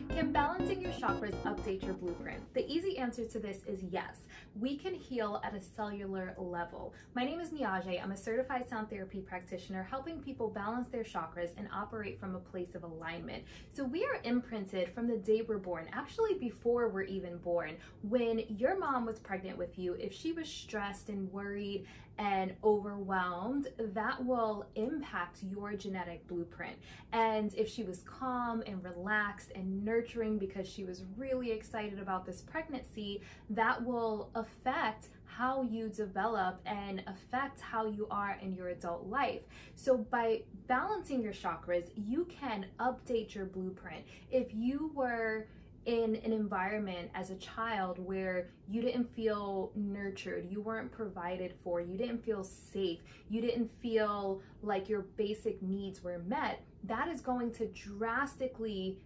Can balancing your chakras update your blueprint? The easy answer to this is yes. We can heal at a cellular level. My name is Niajae. I'm a certified sound therapy practitioner helping people balance their chakras and operate from a place of alignment. So we are imprinted from the day we're born, actually before we're even born. When your mom was pregnant with you, if she was stressed and worried and overwhelmed, that will impact your genetic blueprint. And if she was calm and relaxed and nurturing because she was really excited about this pregnancy, that will affect how you develop and affect how you are in your adult life. So by balancing your chakras, you can update your blueprint. If you were in an environment as a child where you didn't feel nurtured, you weren't provided for, you didn't feel safe, you didn't feel like your basic needs were met, that is going to drastically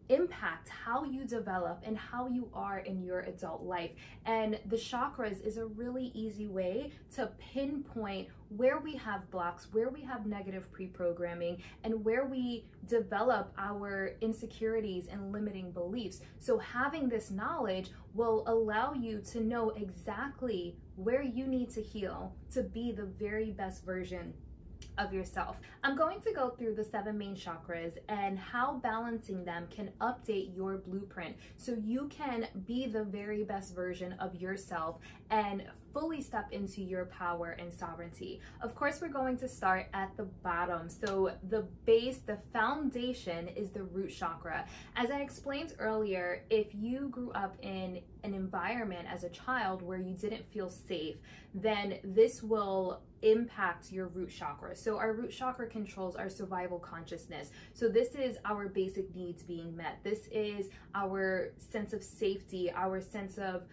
impact how you develop and how you are in your adult life. And the chakras is a really easy way to pinpoint where we have blocks, where we have negative pre-programming, and where we develop our insecurities and limiting beliefs. So having this knowledge will allow you to know exactly where you need to heal to be the very best version of yourself. I'm going to go through the 7 main chakras and how balancing them can update your blueprint so you can be the very best version of yourself and fully step into your power and sovereignty. Of course, we're going to start at the bottom. So the base, the foundation is the root chakra. As I explained earlier, if you grew up in an environment as a child where you didn't feel safe, then this will impact your root chakra. So our root chakra controls our survival consciousness. So this is our basic needs being met. This is our sense of safety, our sense of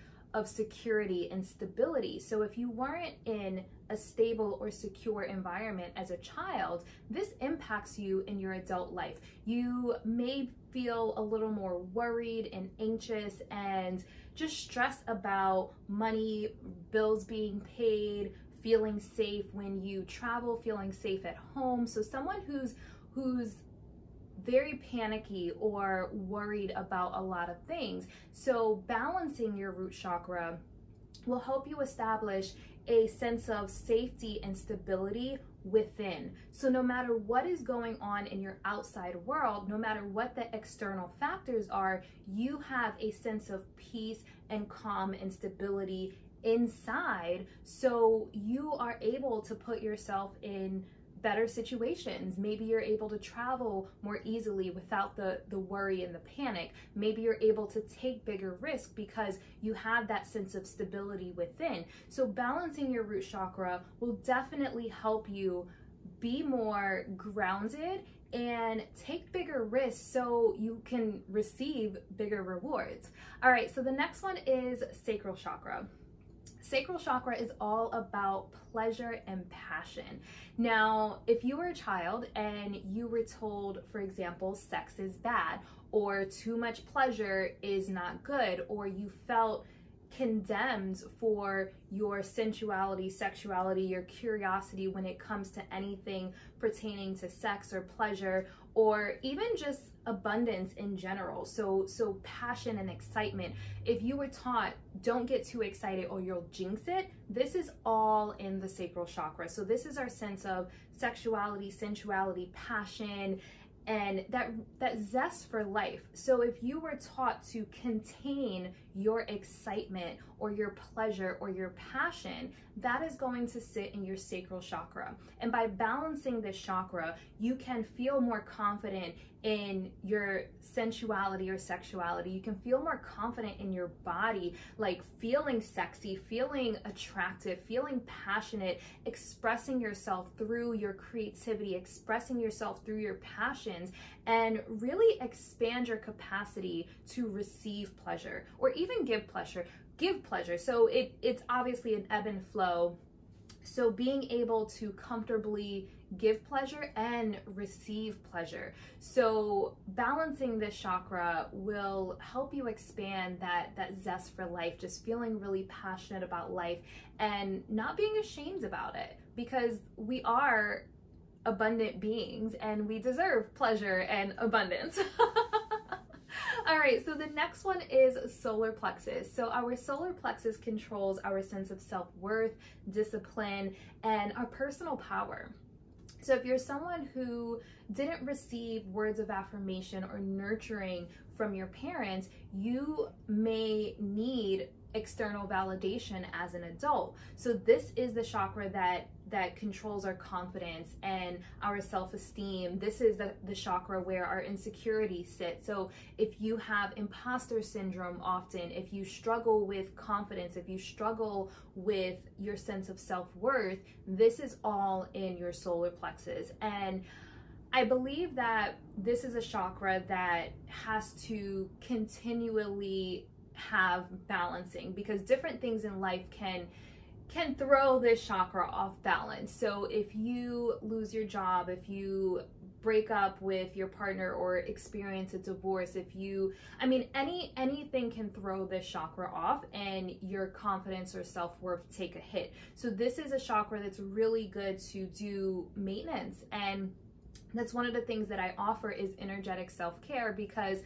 security and stability. So if you weren't in a stable or secure environment as a child, this impacts you in your adult life. You may feel a little more worried and anxious and just stressed about money, bills being paid, feeling safe when you travel, feeling safe at home. So someone who's very panicky or worried about a lot of things. So balancing your root chakra will help you establish a sense of safety and stability within. So no matter what is going on in your outside world, no matter what the external factors are, you have a sense of peace and calm and stability inside, so you are able to put yourself in better situations. Maybe you're able to travel more easily without the worry and the panic. Maybe you're able to take bigger risks because you have that sense of stability within. So balancing your root chakra will definitely help you be more grounded and take bigger risks so you can receive bigger rewards. All right, so the next one is sacral chakra. Sacral chakra is all about pleasure and passion. Now, if you were a child and you were told, for example, sex is bad, or too much pleasure is not good, or you felt condemned for your sensuality, sexuality, your curiosity when it comes to anything pertaining to sex or pleasure, or even just abundance in general. So passion and excitement. If you were taught, don't get too excited or you'll jinx it, this is all in the sacral chakra. So this is our sense of sexuality, sensuality, passion, and that zest for life. So if you were taught to contain your excitement or your pleasure or your passion, that is going to sit in your sacral chakra. And by balancing this chakra, you can feel more confident in your sensuality or sexuality. You can feel more confident in your body, like feeling sexy, feeling attractive, feeling passionate, expressing yourself through your creativity, expressing yourself through your passions, and really expand your capacity to receive pleasure or even give pleasure. So it's obviously an ebb and flow. So being able to comfortably give pleasure and receive pleasure. So balancing this chakra will help you expand that zest for life, just feeling really passionate about life and not being ashamed about it, because we are abundant beings and we deserve pleasure and abundance. All right, so the next one is solar plexus. So our solar plexus controls our sense of self-worth, discipline, and our personal power. So if you're someone who didn't receive words of affirmation or nurturing from your parents, you may need external validation as an adult. So this is the chakra that controls our confidence and our self-esteem. This is the chakra where our insecurities sit. So if you have imposter syndrome often, if you struggle with confidence, if you struggle with your sense of self-worth, this is all in your solar plexus. And I believe that this is a chakra that has to continually have balancing, because different things in life can throw this chakra off balance. So if you lose your job, if you break up with your partner or experience a divorce, anything can throw this chakra off and your confidence or self-worth take a hit. So this is a chakra that's really good to do maintenance, and that's one of the things that I offer is energetic self-care, because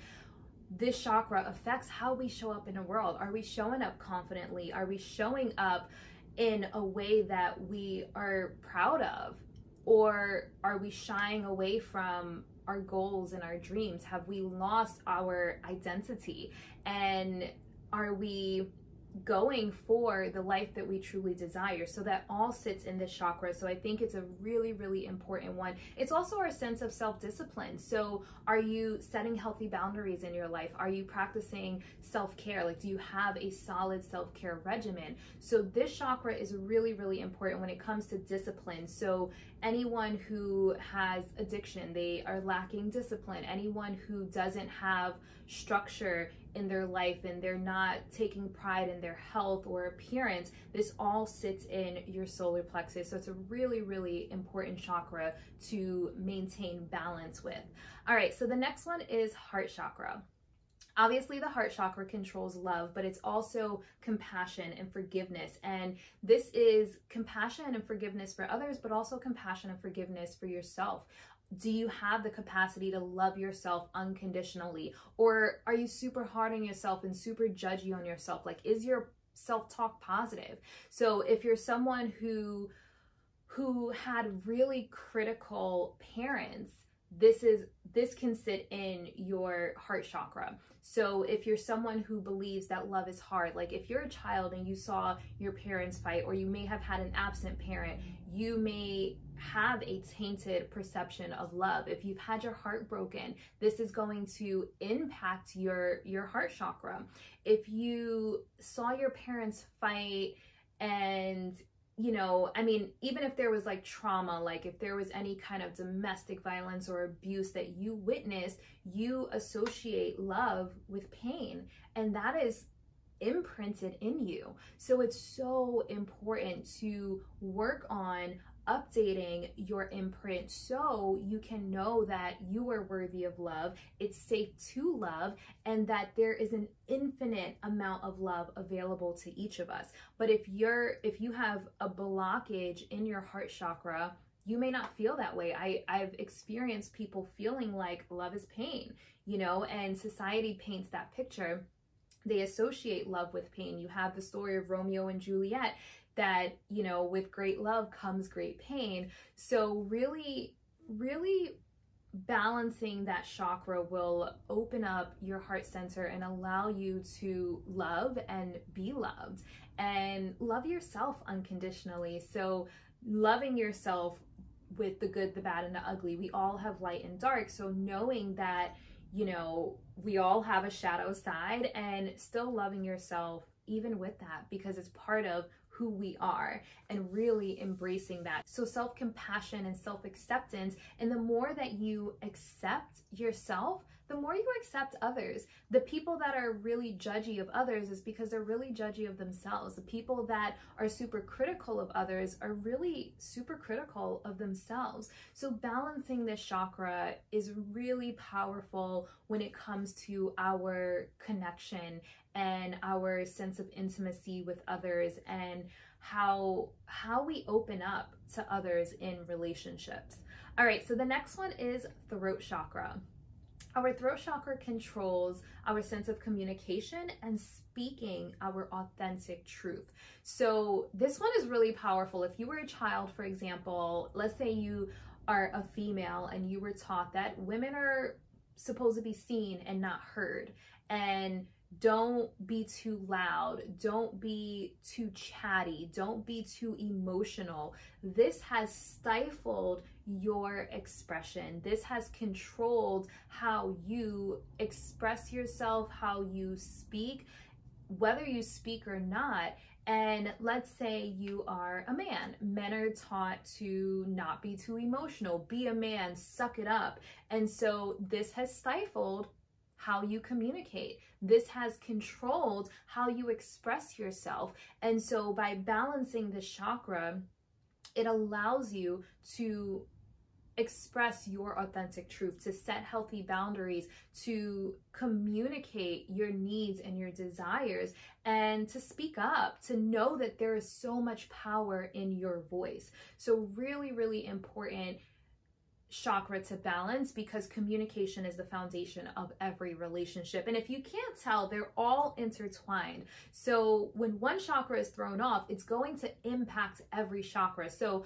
this chakra affects how we show up in the world. Are we showing up confidently? Are we showing up in a way that we are proud of? Or are we shying away from our goals and our dreams? Have we lost our identity? And are we going for the life that we truly desire? So that all sits in this chakra. So I think it's a really, really important one. It's also our sense of self-discipline. So are you setting healthy boundaries in your life? Are you practicing self-care? Like, do you have a solid self-care regimen? So this chakra is really, really important when it comes to discipline. So anyone who has addiction, they are lacking discipline. Anyone who doesn't have structure in their life and they're not taking pride in their health or appearance, this all sits in your solar plexus. So it's a really, really important chakra to maintain balance with. All right, so the next one is heart chakra. Obviously, the heart chakra controls love, but it's also compassion and forgiveness. And this is compassion and forgiveness for others, but also compassion and forgiveness for yourself. Do you have the capacity to love yourself unconditionally? Or are you super hard on yourself and super judgy on yourself? Like, is your self-talk positive? So if you're someone who had really critical parents, this can sit in your heart chakra. So if you're someone who believes that love is hard, like if you're a child and you saw your parents fight, or you may have had an absent parent, you may have a tainted perception of love. If you've had your heart broken, this is going to impact your heart chakra. If you saw your parents fight and even if there was like trauma, like if there was any kind of domestic violence or abuse that you witnessed, you associate love with pain, and that is imprinted in you. So it's so important to work on updating your imprint so you can know that you are worthy of love, it's safe to love, and that there is an infinite amount of love available to each of us. But if you have a blockage in your heart chakra, you may not feel that way. I've experienced people feeling like love is pain, and society paints that picture. They associate love with pain. You have the story of Romeo and Juliet, that, with great love comes great pain. So really, really balancing that chakra will open up your heart center and allow you to love and be loved and love yourself unconditionally. So loving yourself with the good, the bad, and the ugly. We all have light and dark. So knowing that, we all have a shadow side, and still loving yourself even with that, because it's part of who we are, and really embracing that. So self-compassion and self-acceptance, and the more that you accept yourself, the more you accept others. The people that are really judgy of others is because they're really judgy of themselves. The people that are super critical of others are really super critical of themselves. So balancing this chakra is really powerful when it comes to our connection and our sense of intimacy with others, and how we open up to others in relationships. All right, so the next one is throat chakra. Our throat chakra controls our sense of communication and speaking our authentic truth. So this one is really powerful. If you were a child, for example, let's say you are a female and you were taught that women are supposed to be seen and not heard, and don't be too loud, don't be too chatty, don't be too emotional. This has stifled your expression. This has controlled how you express yourself, how you speak, whether you speak or not. And let's say you are a man. Men are taught to not be too emotional, be a man, suck it up. And so this has stifled how you communicate. This has controlled how you express yourself. And so by balancing the chakra, it allows you to express your authentic truth, to set healthy boundaries, to communicate your needs and your desires, and to speak up, to know that there is so much power in your voice. So really, really important chakra to balance, because communication is the foundation of every relationship. And if you can't tell, they're all intertwined. So when one chakra is thrown off, it's going to impact every chakra. So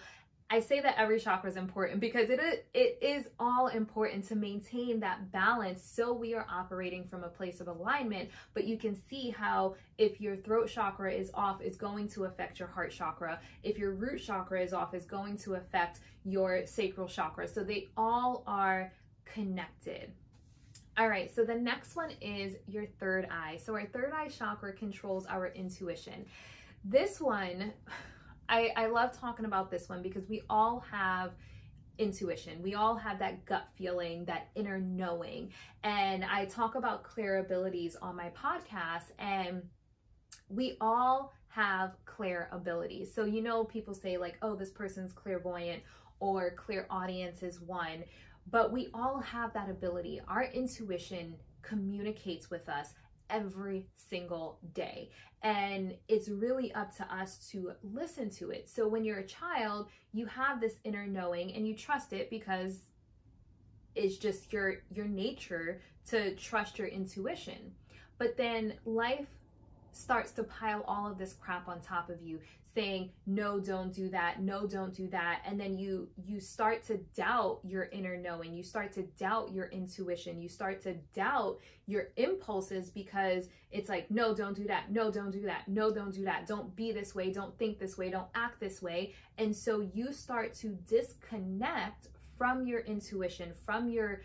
I say that every chakra is important because it is all important to maintain that balance, so we are operating from a place of alignment. But you can see how if your throat chakra is off, it's going to affect your heart chakra. If your root chakra is off, it's going to affect your sacral chakra. So they all are connected. All right, so the next one is your third eye. So our third eye chakra controls our intuition. This one, I love talking about this one because we all have intuition. We all have that gut feeling, that inner knowing. And I talk about clair abilities on my podcast, and we all have clair abilities. So, you know, people say like, oh, this person's clairvoyant or clairaudience is one, but we all have that ability. Our intuition communicates with us every single day. And it's really up to us to listen to it. So when you're a child, you have this inner knowing and you trust it because it's just your nature to trust your intuition. But then life starts to pile all of this crap on top of you, saying, no, don't do that. No, don't do that. And then you start to doubt your inner knowing. You start to doubt your intuition. You start to doubt your impulses because it's like, no, don't do that. No, don't do that. No, don't do that. Don't be this way. Don't think this way. Don't act this way. And so you start to disconnect from your intuition, from your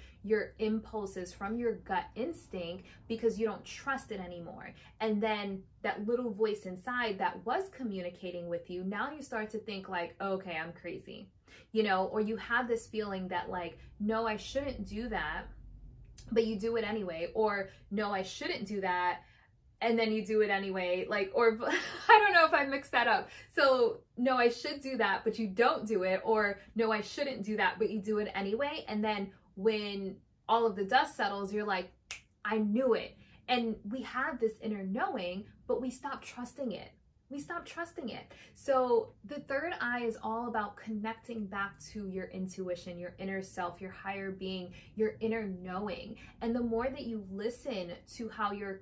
impulses, from your gut instinct, because you don't trust it anymore. And then that little voice inside that was communicating with you, now you start to think like, okay, I'm crazy, you know, or you have this feeling that like, no, I shouldn't do that, but you do it anyway, or no, I shouldn't do that, and then you do it anyway, like, or I don't know if I mixed that up. So no, I should do that, but you don't do it, or no, I shouldn't do that, but you do it anyway. And then when all of the dust settles, you're like, I knew it. And we have this inner knowing, but we stop trusting it. We stop trusting it. So the third eye is all about connecting back to your intuition, your inner self, your higher being, your inner knowing. And the more that you listen to how your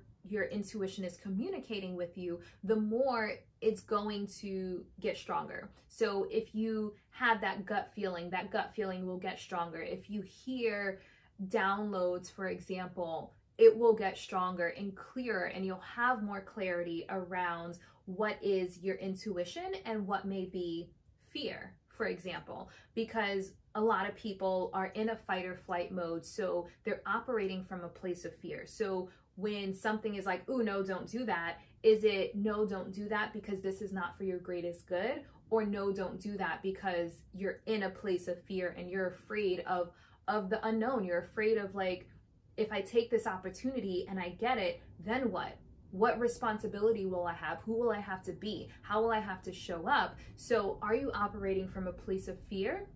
intuition is communicating with you, the more it's going to get stronger. So if you have that gut feeling will get stronger. If you hear downloads, for example, it will get stronger and clearer, and you'll have more clarity around what is your intuition and what may be fear, for example, because a lot of people are in a fight or flight mode. So they're operating from a place of fear. So when something is like, oh, no, don't do that, is it no, don't do that because this is not for your greatest good? Or no, don't do that because you're in a place of fear and you're afraid of the unknown. You're afraid of like, if I take this opportunity and I get it, then what? What responsibility will I have? Who will I have to be? How will I have to show up? So are you operating from a place of fear?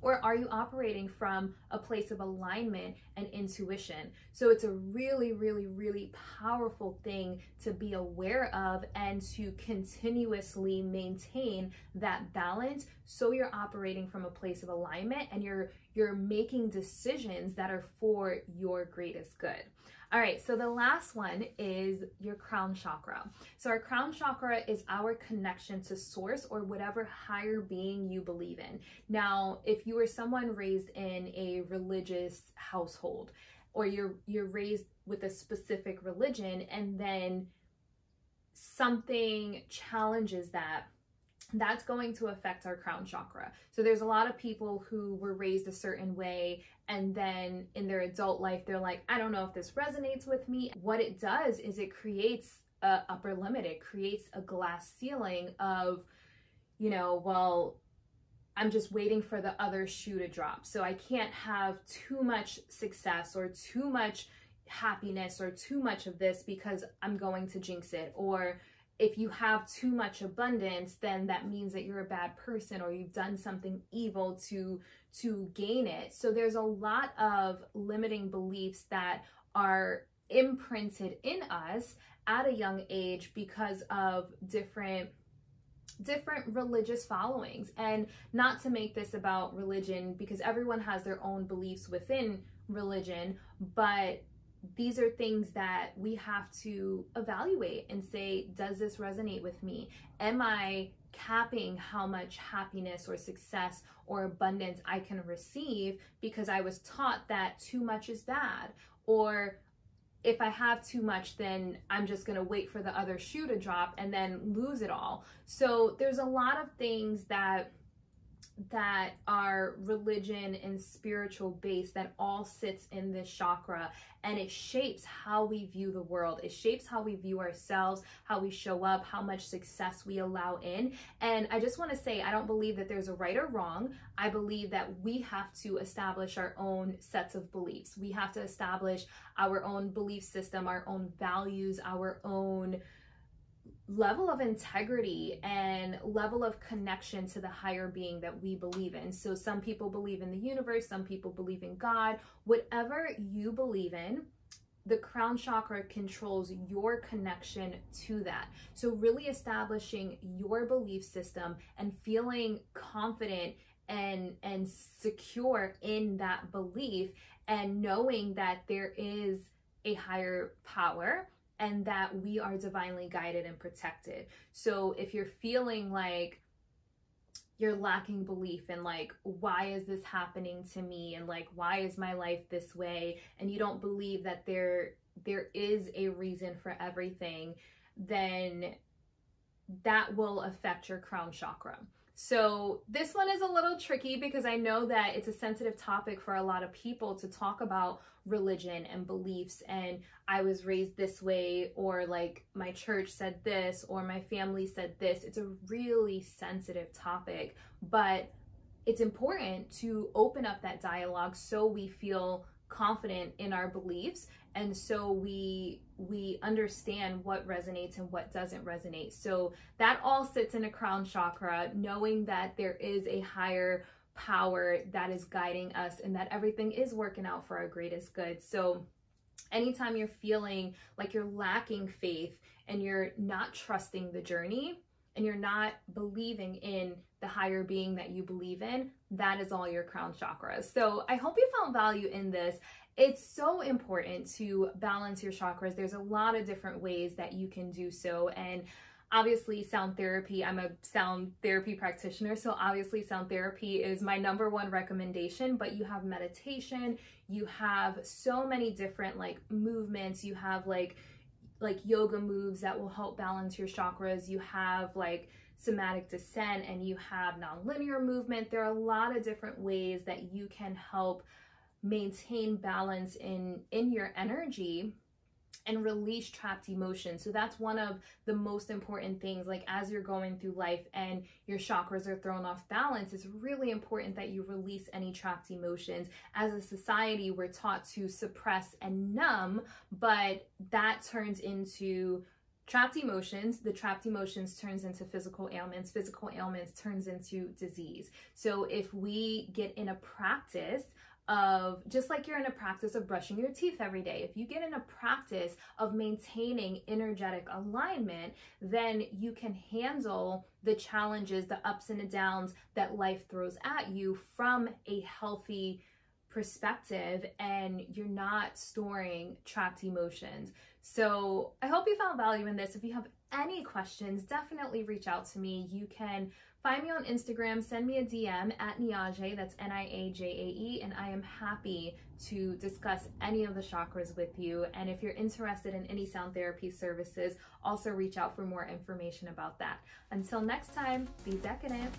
Or are you operating from a place of alignment and intuition? So it's a really, really, really powerful thing to be aware of and to continuously maintain that balance, so you're operating from a place of alignment and you're making decisions that are for your greatest good. All right, so the last one is your crown chakra. So our crown chakra is our connection to source or whatever higher being you believe in. Now, if you were someone raised in a religious household, or you're raised with a specific religion and then something challenges that, that's going to affect our crown chakra. So there's a lot of people who were raised a certain way and then in their adult life, they're like, I don't know if this resonates with me. What it does is it creates an upper limit. It creates a glass ceiling of, you know, well, I'm just waiting for the other shoe to drop. So I can't have too much success or too much happiness or too much of this because I'm going to jinx it. Or if you have too much abundance, then that means that you're a bad person or you've done something evil to gain it. So there's a lot of limiting beliefs that are imprinted in us at a young age because of different religious followings. And not to make this about religion, because everyone has their own beliefs within religion, but these are things that we have to evaluate and say, does this resonate with me? Am I capping how much happiness or success or abundance I can receive because I was taught that too much is bad? Or if I have too much, then I'm just going to wait for the other shoe to drop and then lose it all. So there's a lot of things that are religion and spiritual based that all sits in this chakra, and it shapes how we view the world. It shapes how we view ourselves, how we show up, how much success we allow in. And I just want to say, I don't believe that there's a right or wrong. I believe that we have to establish our own sets of beliefs. We have to establish our own belief system, our own values, our own level of integrity and level of connection to the higher being that we believe in. So some people believe in the universe, some people believe in God. Whatever you believe in, the crown chakra controls your connection to that. So really establishing your belief system and feeling confident and secure in that belief, and knowing that there is a higher power and that we are divinely guided and protected. So if you're feeling like you're lacking belief in like, why is this happening to me? And like, why is my life this way? And you don't believe that there is a reason for everything, then that will affect your crown chakra. So this one is a little tricky because I know that it's a sensitive topic for a lot of people to talk about religion and beliefs, and I was raised this way, or like my church said this, or my family said this. It's a really sensitive topic, but it's important to open up that dialogue so we feel confident in our beliefs, and so we understand what resonates and what doesn't resonate. So that all sits in a crown chakra, knowing that there is a higher power that is guiding us and that everything is working out for our greatest good. So anytime you're feeling like you're lacking faith and you're not trusting the journey and you're not believing in the higher being that you believe in, that is all your crown chakra. So I hope you found value in this. It's so important to balance your chakras. There's a lot of different ways that you can do so. And obviously sound therapy, I'm a sound therapy practitioner, so obviously sound therapy is my #1 recommendation, but you have meditation, you have so many different like movements, you have like yoga moves that will help balance your chakras, you have like somatic descent, and you have nonlinear movement. There are a lot of different ways that you can help maintain balance in your energy and release trapped emotions. So that's one of the most important things. Like as you're going through life and your chakras are thrown off balance, it's really important that you release any trapped emotions. As a society, we're taught to suppress and numb, but that turns into trapped emotions, the trapped emotions turns into physical ailments turns into disease. So if we get in a practice of, just like you're in a practice of brushing your teeth every day, if you get in a practice of maintaining energetic alignment, then you can handle the challenges, the ups and the downs that life throws at you from a healthy perspective, and you're not storing trapped emotions. So I hope you found value in this. If you have any questions, definitely reach out to me. You can find me on Instagram, send me a DM at Niajae, that's Niajae, and I am happy to discuss any of the chakras with you. And if you're interested in any sound therapy services, also reach out for more information about that. Until next time, be decadent.